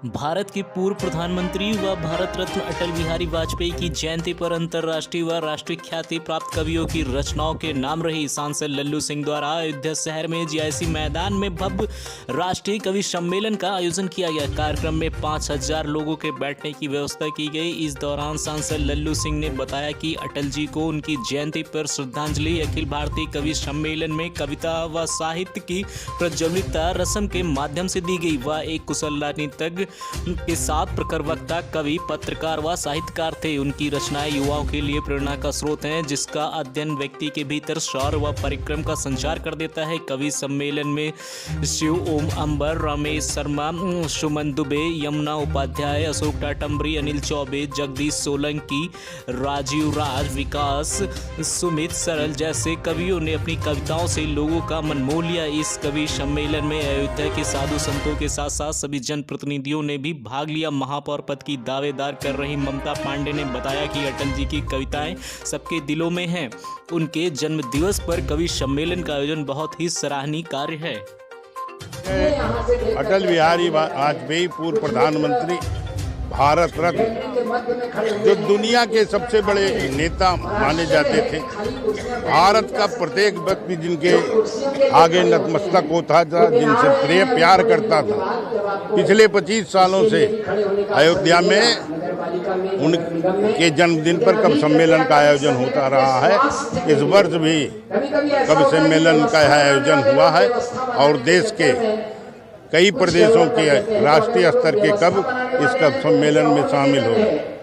भारत के पूर्व प्रधानमंत्री व भारत रत्न अटल बिहारी वाजपेयी की जयंती पर अंतर्राष्ट्रीय व राष्ट्रीय ख्याति प्राप्त कवियों की रचनाओं के नाम रही सांसद लल्लू सिंह द्वारा अयोध्या शहर में जीआईसी मैदान में भव्य राष्ट्रीय कवि सम्मेलन का आयोजन किया गया। कार्यक्रम में 5000 लोगों के बैठने की व्यवस्था की गई। इस दौरान सांसद लल्लू सिंह ने बताया कि अटल जी को उनकी जयंती पर श्रद्धांजलि अखिल भारतीय कवि सम्मेलन में कविता व साहित्य की प्रज्वलिता रस्म के माध्यम से दी गई। वह एक कुशल राजनीतिज्ञ के साथ प्रखर वक्ता, कवि, पत्रकार व साहित्यकार थे। उनकी रचनाएं युवाओं के लिए प्रेरणा का स्रोत हैं, जिसका अध्ययन व्यक्ति के भीतर शौर्य व परिक्रम का संचार कर देता है। कवि सम्मेलन में शिव ओम अंबर, रमेश शर्मा, सुमन दुबे, यमुना उपाध्याय, अशोक टाटम्बरी, अनिल चौबे, जगदीश सोलंकी, राजीव राज, विकास, सुमित सरल जैसे कवियों ने अपनी कविताओं से लोगों का मन मोह लिया। इस कवि सम्मेलन में अयोध्या के साधु संतों के साथ साथ सभी जनप्रतिनिधियों ने भी भाग लिया। महापौर पद की दावेदार कर रही ममता पांडे ने बताया कि अटल जी की कविताएं सबके दिलों में हैं। उनके जन्म दिवस पर कवि सम्मेलन का आयोजन बहुत ही सराहनीय कार्य है। अटल बिहारी वाजपेयी पूर्व प्रधानमंत्री, भारत रत्न, जो दुनिया के सबसे बड़े नेता माने जाते थे। भारत का प्रत्येक व्यक्ति जिनके आगे नतमस्तक होता था, जिनसे प्यार करता था। पिछले 25 सालों से अयोध्या में उनके जन्मदिन पर कवि सम्मेलन का आयोजन होता रहा है। इस वर्ष भी कवि सम्मेलन का आयोजन हुआ है और देश के कई प्रदेशों के राष्ट्रीय स्तर के कवि इस कवि सम्मेलन में शामिल हो गए।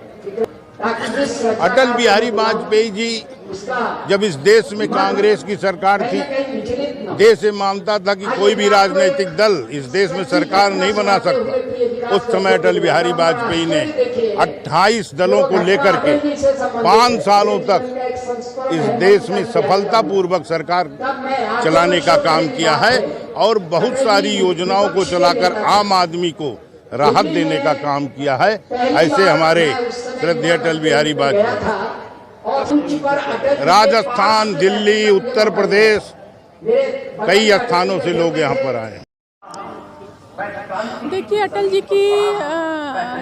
अटल बिहारी वाजपेयी जी जब इस देश में कांग्रेस की सरकार थी, देश ये मानता था कि कोई भी राजनीतिक दल इस देश में सरकार नहीं बना सकता। उस समय अटल बिहारी वाजपेयी ने 28 दलों को लेकर के 5 सालों तक इस देश में सफलतापूर्वक सरकार चलाने का काम किया है और बहुत सारी योजनाओं को चलाकर आम आदमी को राहत देने का काम किया है। ऐसे हमारे श्रद्धेय अटल बिहारी वाजपेयी राजस्थान, दिल्ली, उत्तर प्रदेश, कई स्थानों से लोग यहाँ पर आए हैं। देखिए, अटल जी की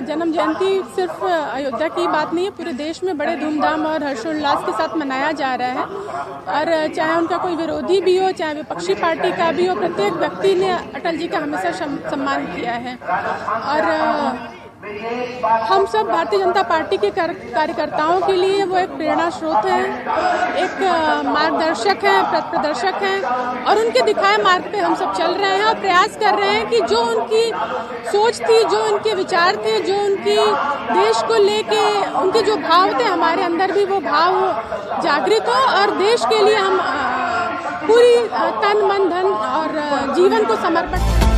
जन्म जयंती सिर्फ अयोध्या की बात नहीं है, पूरे देश में बड़े धूमधाम और हर्षोल्लास के साथ मनाया जा रहा है। और चाहे उनका कोई विरोधी भी हो, चाहे विपक्षी पार्टी का भी हो, प्रत्येक व्यक्ति ने अटल जी का हमेशा सम्मान किया है। और हम सब भारतीय जनता पार्टी के कार्यकर्ताओं के लिए वो एक प्रेरणा स्रोत है, एक मार्गदर्शक है, पथ प्रदर्शक है। और उनके दिखाए मार्ग पे हम सब चल रहे हैं और प्रयास कर रहे हैं कि जो उनकी सोच थी, जो उनके विचार थे, जो उनकी देश को लेके उनके जो भाव थे, हमारे अंदर भी वो भाव जागृत हो और देश के लिए हम पूरी तन, मन, धन और जीवन को समर्पित